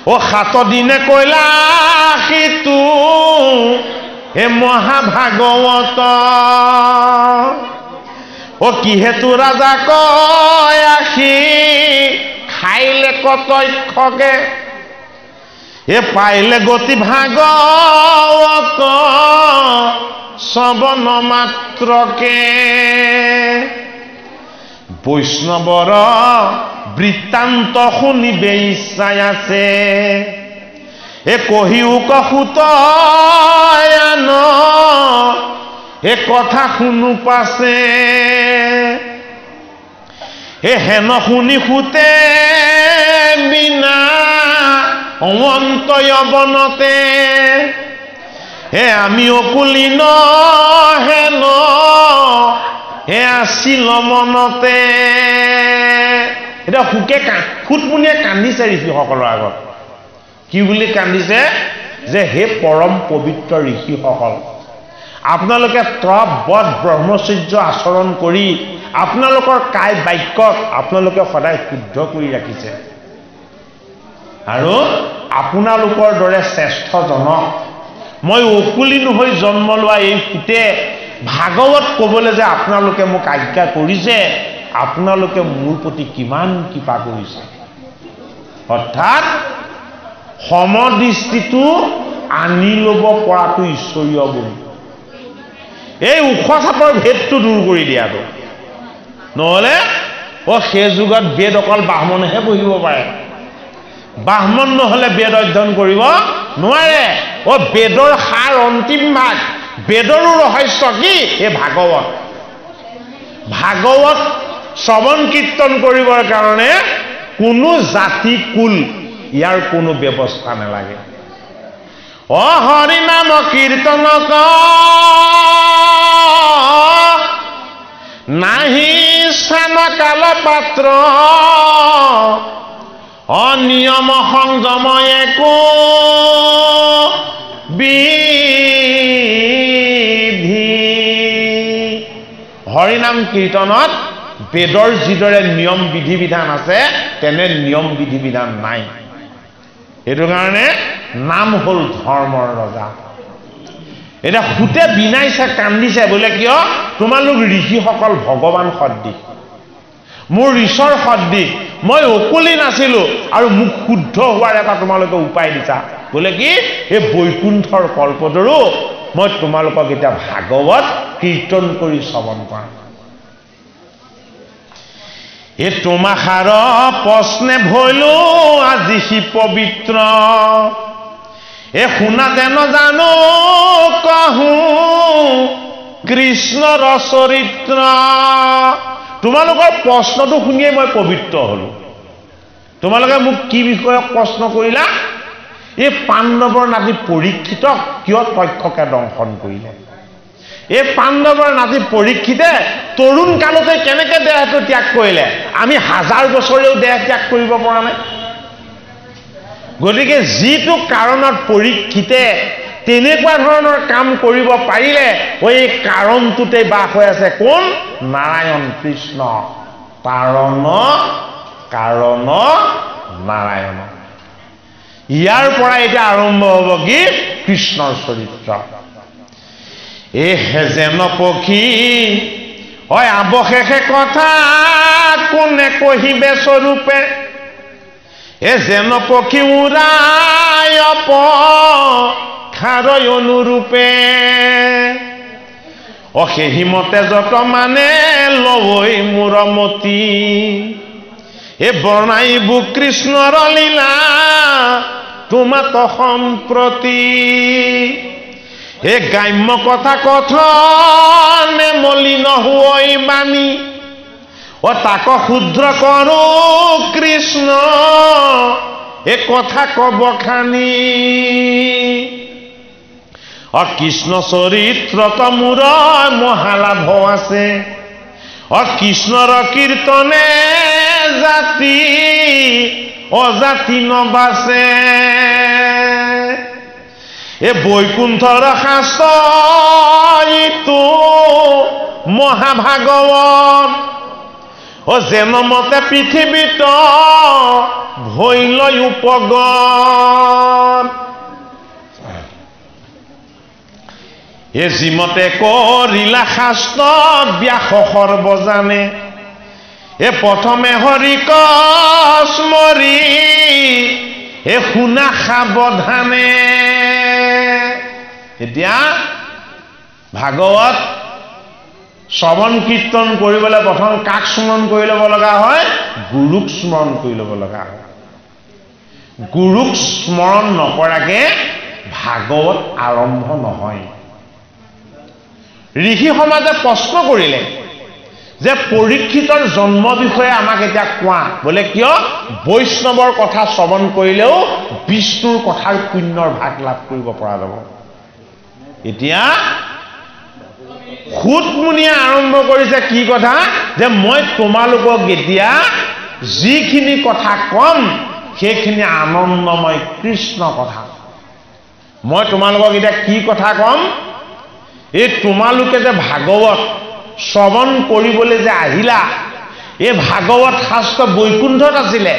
ও সাত দিনে কৈলা সিটো এ মহাভাগৱত ও কিহেতু ৰাজা কয় আহি খাইলে কতক্ষকে এ পাইলে গতি ভাগৱত শ্ৰৱণ মাত্ৰকে বৈষ্ণৱৰ বৃত্তান্ত শুনিবে ইচ্ছাই আছে এ কহিও কহুতয়ান এ কথা শুনো পাছে এ হেন শুনি সুতে বিনা অন্তয়বনতে হে আমি অকুলিন হেন হে আছিল মনতে এটা সুকে ফুটমুনিয়ে কান্দিছে ঋষিসকলৰ আগত কি বুলি কান্দিছে যে হে পৰম পবিত্ৰ ঋষিসকল আপোনালোকে তপ বধ ব্ৰহ্মচৰ্য আচৰণ কৰি আপোনালোকৰ কায় বাক্যক আপোনালোকে সদায় শুদ্ধ কৰি ৰাখিছে আৰু আপোনালোকৰ দৰে শ্ৰেষ্ঠজনক মই অকুলিন হৈ জন্ম লোৱা এই ফুটে ভাগৱত ক'বলৈ যে আপোনালোকে মোক আজ্ঞা কৰিছে আপোনালোকে মোৰ প্ৰতি কিমান কৃপা কৰিছে অৰ্থাৎ সমদৃষ্টিটো আনি ল'ব পৰাটো ঈশ্বৰীয় গুণ এই ওখ চাপৰ ভেদটো দূৰ কৰি দিয়াটো নহ'লে সেই যুগত বেদ অকল ব্ৰাহ্মণেহে পঢ়িব পাৰে ব্ৰাহ্মণ নহ'লে বেদ অধ্যয়ন কৰিব নোৱাৰে বেদৰ সাৰ অন্তিম ভাগ বেদৰো ৰহস্য কি এই ভাগৱত ভাগৱত শ্ৰৱণ কীৰ্তন কৰিবৰ কাৰণে কোনো জাতি কুল ইয়াৰ কোনো ব্যৱস্থা নালাগে হৰি নাম কীৰ্তন নাহি স্থান কাল পাত্ৰ অনিয়ম সংযম একো বিধি হৰিনাম কীৰ্তনত বেদৰ যিদৰে নিয়ম বিধি বিধান আছে তেনে নিয়ম বিধি বিধান নাই এইটো কাৰণে নাম হ'ল ধৰ্মৰ ৰজা এটা ফুটে বিনাইছে কান্দিছে বোলে কিয় তোমালোক ঋষিসকল ভগৱান সদৃশ মোৰ ঋষৰ সদৃশ মই অকুলি নাছিলো আৰু মোক শুদ্ধ হোৱাৰ এটা তোমালোকে উপায় দিছা বোলে কি এই বৈকুণ্ঠৰ কল্পতৰু মই তোমালোকক এতিয়া ভাগৱত কীৰ্তন কৰি শ্ৰৱণ কৰা এ তোমাখাৰ প্ৰশ্নে ভৈলো আজি সি পবিত্ৰ এ শুনাতে নজানো কহো কৃষ্ণৰ চৰিত্ৰ তোমালোকৰ প্ৰশ্নটো শুনিয়ে মই পবিত্ৰ হলো তোমালোকে মোক কি বিষয়ক প্ৰশ্ন কৰিলা এই পাণ্ডৱৰ নাতি পৰীক্ষিতক কিয় তক্ষকে দংশন কৰিলে এই পাণ্ডৱৰ নাতি পৰীক্ষিতে তৰুণ কালতে কেনেকে দেহটো ত্যাগ কৰিলে আমি হাজাৰ বছৰেও দেহ ত্যাগ কৰিব পৰা নাই গতিকে যিটো কাৰণত পৰীক্ষিতে তেনেকুৱা ধৰণৰ কাম কৰিব পাৰিলে ওই কাৰণটোতে বাস হৈ আছে কোন নাৰায়ণ কৃষ্ণ কাৰণ নাৰায়ণ ইয়াৰ পৰা এতিয়া আৰম্ভ হ'ব কি কৃষ্ণৰ চৰিত্ৰ এহে যেন পক্ষী হয় আৱশেষে কথা কোনে কহিবে স্বৰূপে এ যেন পক্ষী উৰাই খাৰৈ অনুৰূপে অশেহিমতে যত মানে লৱৈ মূৰমতি এ বৰ্ণাইবু কৃষ্ণৰ লীলা তোমাত সম্প্ৰতি এ গ্ৰাম্য কথা কথনে মলিন হৈ বাণী ও তাক শুদ্ৰ কৰো কৃষ্ণ এ কথা কব খানি ও কৃষ্ণ চৰিত্ৰত মোৰ মহালাভ আছে ও কৃষ্ণৰ কীৰ্তনে জাতি অজাতি নবাছে এ বৈকুণ্ঠৰ শাস্ত্ৰ ইটো মহাভাগৱত ও যেন মতে পৃথিৱীত ভৈলৈ উপগত এ যিমতে কৰিলা শাস্ত্ৰ ব্যাস সৰ্বজানে এ প্ৰথমে হৰিক স্মৰি এ শুনা সাৱধানে এতিয়া ভাগৱত শ্ৰৱণ কীৰ্তন কৰিবলৈ প্ৰথম কাক স্মৰণ কৰি ল'ব লগা হয় গুৰুক স্মৰণ কৰি ল'ব লগা হয় গুৰুক স্মৰণ নকৰাকে ভাগৱত আৰম্ভ নহয় ঋষি সমাজে প্ৰশ্ন কৰিলে যে পৰীক্ষিতৰ জন্ম বিষয়ে আমাক এতিয়া কোৱা বোলে কিয় বৈষ্ণৱৰ কথা শ্ৰৱণ কৰিলেও বিষ্ণুৰ কথাৰ পুণ্যৰ ভাগ লাভ কৰিব পৰা যাব এতিয়া খুটমুনিয়ে আৰম্ভ কৰিছে কি কথা যে মই তোমালোকক এতিয়া যিখিনি কথা কম সেইখিনি আনন্দময় কৃষ্ণ কথা মই তোমালোকক এতিয়া কি কথা কম এই তোমালোকে যে ভাগৱত শ্ৰৱণ কৰিবলৈ যে আহিলা এই ভাগৱত শাস্ত্ৰ বৈকুণ্ঠত আছিলে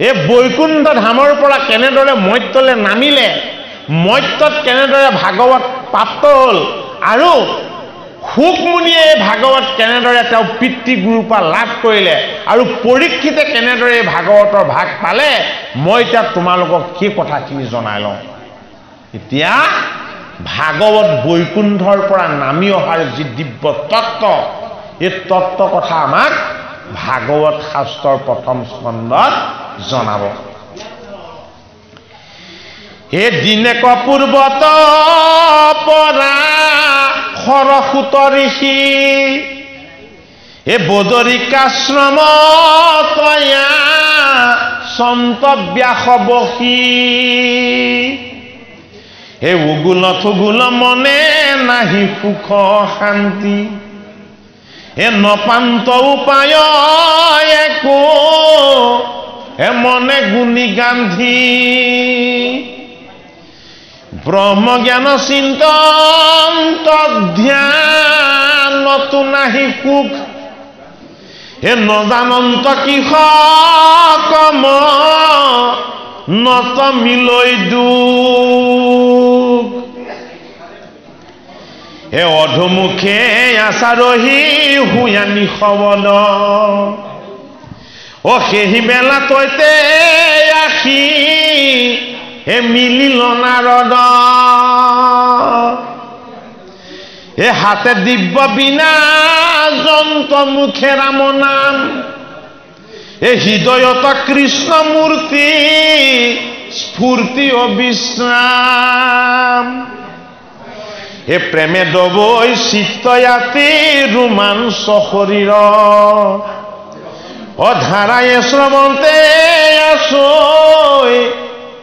এই বৈকুণ্ঠ ধামৰ পৰা কেনেদৰে মৰ্ত্যলৈ নামিলে মৰ্ত্যত কেনেদৰে ভাগৱত প্ৰাপ্ত হ'ল আৰু শুকমুনিয়ে এই ভাগৱত কেনেদৰে তেওঁ পিতৃগুৰুৰ পৰা লাভ কৰিলে আৰু পৰীক্ষিতে কেনেদৰে এই ভাগৱতৰ ভাগ পালে মই এতিয়া তোমালোকক সেই কথাখিনি জনাই লওঁ এতিয়া ভাগৱত বৈকুণ্ঠৰ পৰা নামি অহাৰ যি দিব্য তত্ত্ব এই তত্ত্ব কথা আমাক ভাগৱত শাস্ত্ৰৰ প্ৰথম স্কন্ধত জনাব এই দিনেক পূৰ্বত পৰা সৰসূত ঋষি এই বদৰিকাশ্ৰম তয়া সন্ত ব্যাস বসী হে উগুল থুগুল মনে নাহি সুখ শান্তি হে নপান্ত উপায় একো হে মনে গুণী গান্ধী ব্ৰহ্মজ্ঞান চিন্তন ধ্যানতো নাহি সুখ হে নজানন্ত কৃষকম নত মিলৈ দুখ হে অধমুখে আচাৰহি হুয়ানি সবল ও সেই বেলা তৈতে আখি হে মিলিল নাৰদ হে হাতে দিব্য বিনা যন্ত মুখে ৰাম নাম এ হৃদয়ত কৃষ্ণ মূৰ্তি স্ফূৰ্তি অবিশ্ৰাম এ প্ৰেমে দবৈ চিত্তয়াতি ৰোমাঞ্চ শৰীৰ অধাৰায়ে শ্ৰৱন্তে আছৈ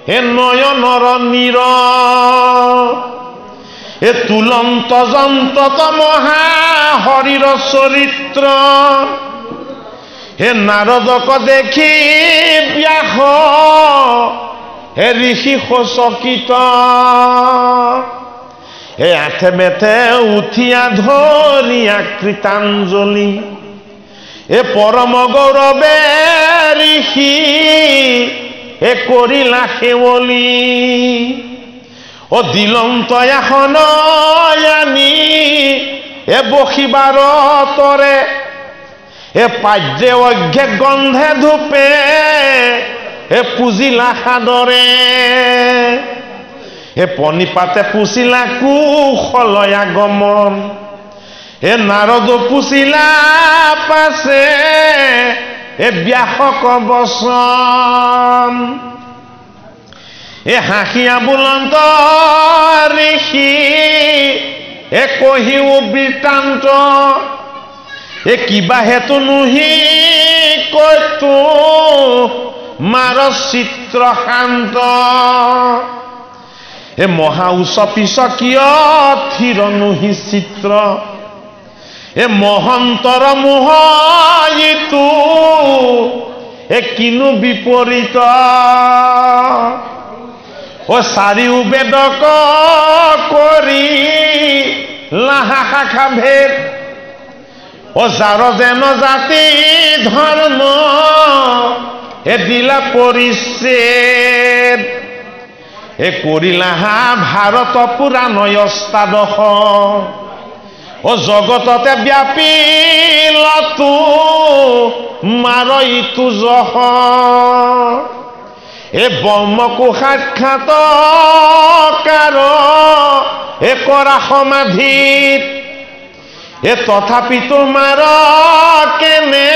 হে নয়নৰ নীৰ এ তুলন্ত যন্তত মহা হৰিৰ চৰিত্ৰ হে নাৰদক দেখি ব্যাস হে ঋষি শোচকিত হে আঠে মেথে উঠিয়া ধৰিয়া কৃতাঞ্জলি এ পৰম গৌৰৱে ঋষি এ কৰিলা সেৱলি ও দিলন্ত এখন আনি এ বসিবাৰ তৰে এ পাদ্যে অঘ্যে গন্ধে ধূপে এ পুজিলা সাদৰে এ পণিপাতে পুচিলা কুশলয়া গমন এ নাৰদ পুচিলা পাছে এ ব্যাসক বচন এ হাঁহিয়া বুলন্ত ঋষি এ কহিও বৃত্তান্ত এ কিবা হেতু নুহি কৈতো মাৰ চিত্ৰ শান্ত এ মহা উচ্চ পিছকীয় থিৰ নুহি চিত্ৰ এ মহন্তৰ মোহিতো এ কিনো বিপৰীত ও চাৰিও বেদক কৰি লাহা শাখা ভেদ ও যাৰ যেন জাতি ধৰ্ম এ দিলা পৰিচ্ছেদ এ কৰিলা ভাৰত পুৰাণ অষ্টাদশ ও জগততে ব্যাপিলতো মাৰ ইটো যশ এ ব্ৰহ্মকো সাক্ষাৎকাৰ এ কৰা সমাধিত এ তথাপি তোমাৰ কেনে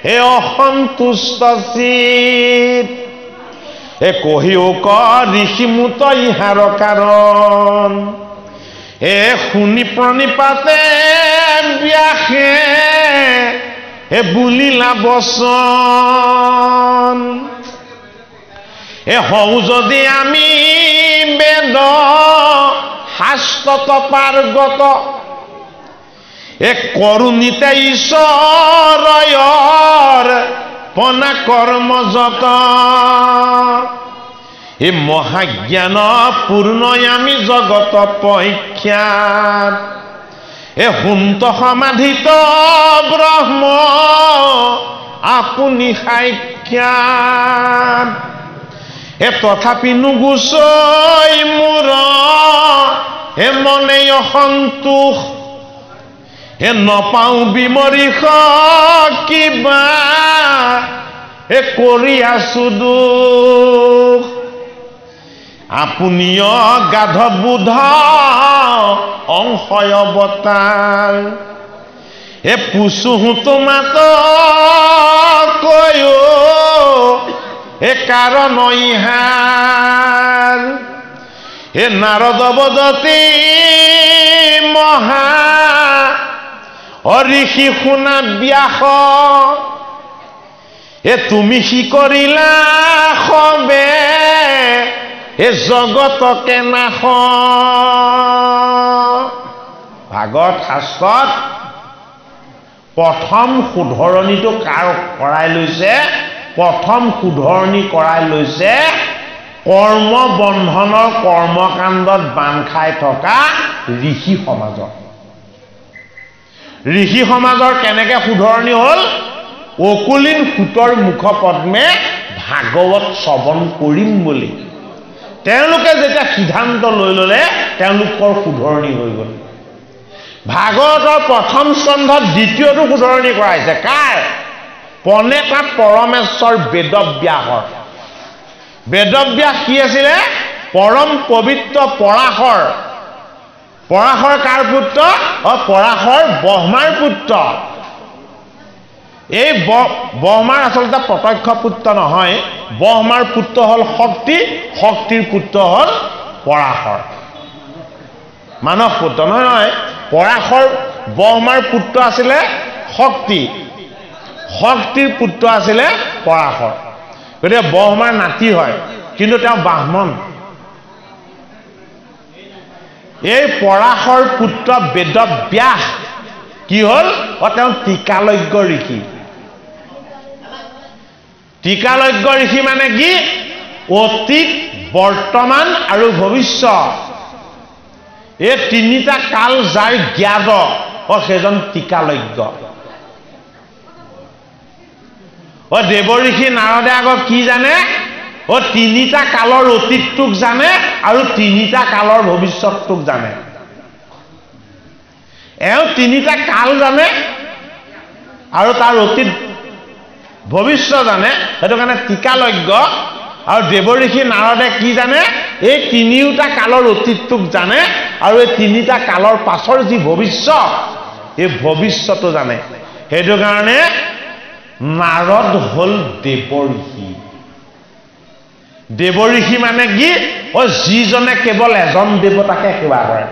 এ অসন্তুষ্ট চিত এ কহিও ক ঋষি মুত ইহাৰ কাৰণ এ শুনি প্ৰণিপাতে ব্যাসে এ বুলিলা বচন এ হও যদি আমি বেদ শাস্ত্ৰত পাৰ্গত এ কৰুণীতে ঈশ্বৰয়ৰ পনা কৰ্মযত এ মহাজ্ঞান পূৰ্ণ আমি জগত পৰীক্ষাত এ সুন্ত সমাধিত ব্ৰহ্ম আপুনি সাক্ষাৎ এ তথাপি নুগুচৈ মোৰ এ মনে অসন্তোষ এ নপাওঁ বিমৰিষ কিবা এ কৰি আছো দুখ আপুনিও গাধ বুধ অংশয় অৱতাৰ এ পুছুহো তোমাত কৈও এ কাৰণ ইহাৰ এ নাৰদ বদতি মহা ঋষি শুনা ব্যাস এ তুমি সি কৰিলা সবে এ জগতকে নাশ ভাগৱত শাস্ত্ৰত প্ৰথম শুধৰণিটো কাৰ কৰাই লৈছে প্ৰথম শুধৰণি কৰাই লৈছে কৰ্ম বন্ধনৰ কৰ্মকাণ্ডত বান্ধ খাই থকা ঋষি সমাজৰ ঋষি সমাজৰ কেনেকে শুধৰণি হ'ল অকুলিন সুতৰ মুখ পদ্মে ভাগৱত শ্ৰৱণ কৰিম বুলি তেওঁলোকে যেতিয়া সিদ্ধান্ত লৈ ল'লে তেওঁলোকৰ শুধৰণি হৈ গ'ল ভাগৱতৰ প্ৰথম স্কন্ধত দ্বিতীয়টো শুধৰণি কৰাইছে কাৰ পনেতা পৰমেশ্বৰ বেদব্যাসৰ বেদব্যাস কি আছিলে পৰম পবিত্ৰ পৰাশৰ পৰাশৰ কাৰ পুত্ৰ পৰাশৰ ব্ৰহ্মাৰ পুত্ৰ এই ব্ৰহ্মাৰ আচলতে প্ৰত্যক্ষ পুত্ৰ নহয় ব্ৰহ্মাৰ পুত্ৰ হল শক্তি শক্তিৰ পুত্ৰ হল পৰাশৰ মানৱ পুত্ৰ নহয় পৰাশৰ ব্ৰহ্মাৰ পুত্ৰ আছিলে শক্তি শক্তিৰ পুত্ৰ আছিলে পৰাশৰ গতিকে ব্ৰহ্মাৰ নাতি হয় কিন্তু তেওঁ ব্ৰাহ্মণ এই পৰাশৰ পুত্ৰ বেদব্যাস কি হল তেওঁ টিকালজ্ঞ ঋষি টিকালজ্ঞ ঋষি মানে কি অতীত বৰ্তমান আৰু ভৱিষ্যত এই তিনিটা কাল যাৰ জ্ঞাত সেইজন টিকালজ্ঞ দেৱঋষি নাৰদে আকৌ কি জানে তিনিটা কালৰ অতীতটোক জানে আৰু তিনিটা কালৰ ভৱিষ্যতটোক জানে তিনিটা কাল জানে আৰু তাৰ অতীত ভৱিষ্যত জানে সেইটো কাৰণে টিকালজ্ঞ আৰু দেৱঋষি নাৰদে কি জানে এই তিনিওটা কালৰ অতীতটোক জানে আৰু এই তিনিটা কালৰ পাছৰ যি ভৱিষ্যত এই ভৱিষ্যতটো জানে সেইটো কাৰণে নাৰদ হল দেৱঋষি মানে কি যিজনে কেৱল এজন দেৱতাকে সেৱা কৰে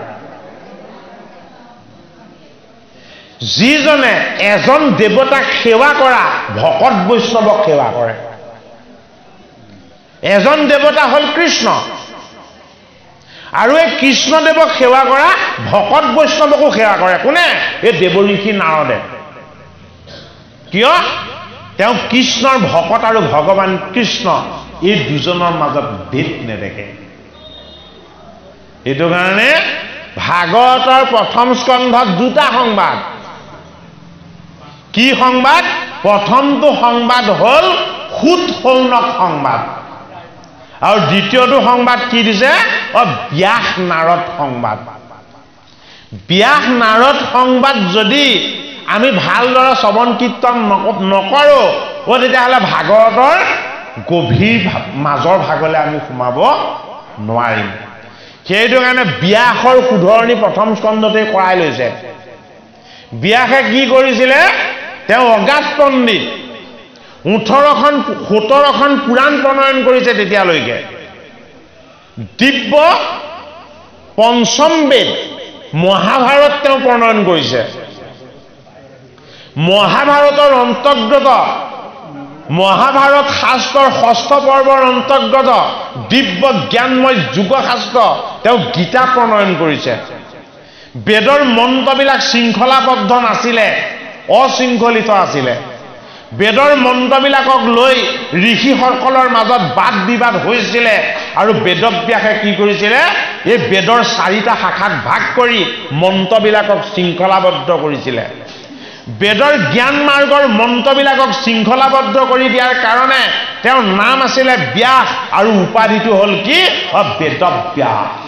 যিজনে এজন দেৱতাক সেৱা কৰা ভকত বৈষ্ণৱক সেৱা কৰে এজন দেৱতা হল কৃষ্ণ আৰু এই কৃষ্ণদেৱক সেৱা কৰা ভকত বৈষ্ণৱকো সেৱা কৰে কোনে এই দেৱঋষি নাৰদে কিয় তেওঁ কৃষ্ণৰ ভকত আৰু ভগৱান কৃষ্ণ এই দুজনৰ মাজত ভেদ নেদেখে এইটো কাৰণে ভাগৱতৰ প্ৰথম স্কন্ধত দুটা সংবাদ কি সংবাদ প্ৰথমটো সংবাদ হল সুত শৌনক সংবাদ আৰু দ্বিতীয়টো সংবাদ কি দিছে ব্যাস নাৰদ সংবাদ ব্যাস নাৰদ সংবাদ যদি আমি ভালদৰে শ্ৰৱণ কীৰ্তন নকৰো তেতিয়াহ'লে ভাগৱতৰ গভীৰ মাজৰ ভাগলৈ আমি সোমাব নোৱাৰিম সেইটো কাৰণে ব্যাসৰ শুধৰণি প্ৰথম স্কন্ধতে কৰাই লৈছে ব্যাসে কি কৰিছিলে তেওঁ অগাধ পণ্ডিত 17খন পুৰাণ প্ৰণয়ন কৰিছে তেতিয়ালৈকে দিব্য পঞ্চম বেদ মহাভাৰত তেওঁ প্ৰণয়ন কৰিছে মহাভাৰতৰ অন্তৰ্গত মহাভাৰত শাস্ত্ৰৰ ষষ্ঠ পৰ্বৰ অন্তৰ্গত দিব্য জ্ঞানময় যোগ শাস্ত্ৰ তেওঁ গীতা প্ৰণয়ন কৰিছে বেদৰ মন্ত্ৰবিলাক শৃংখলাবদ্ধ নাছিলে অশৃংখলিত আছিলে বেদৰ মন্ত্ৰবিলাকক লৈ ঋষিসকলৰ মাজত বাদ বিবাদ হৈছিলে আৰু বেদব্যাসে কি কৰিছিলে এই বেদৰ 4টা শাখাত ভাগ কৰি মন্ত্ৰবিলাকক শৃংখলাবদ্ধ কৰিছিলে বেদৰ জ্ঞান মাৰ্গৰ মন্ত্ৰবিলাকক শৃংখলাবদ্ধ কৰি দিয়াৰ কাৰণে তেওঁৰ নাম আছিলে ব্যাস আৰু উপাধিটো হল কি বেদব্যাস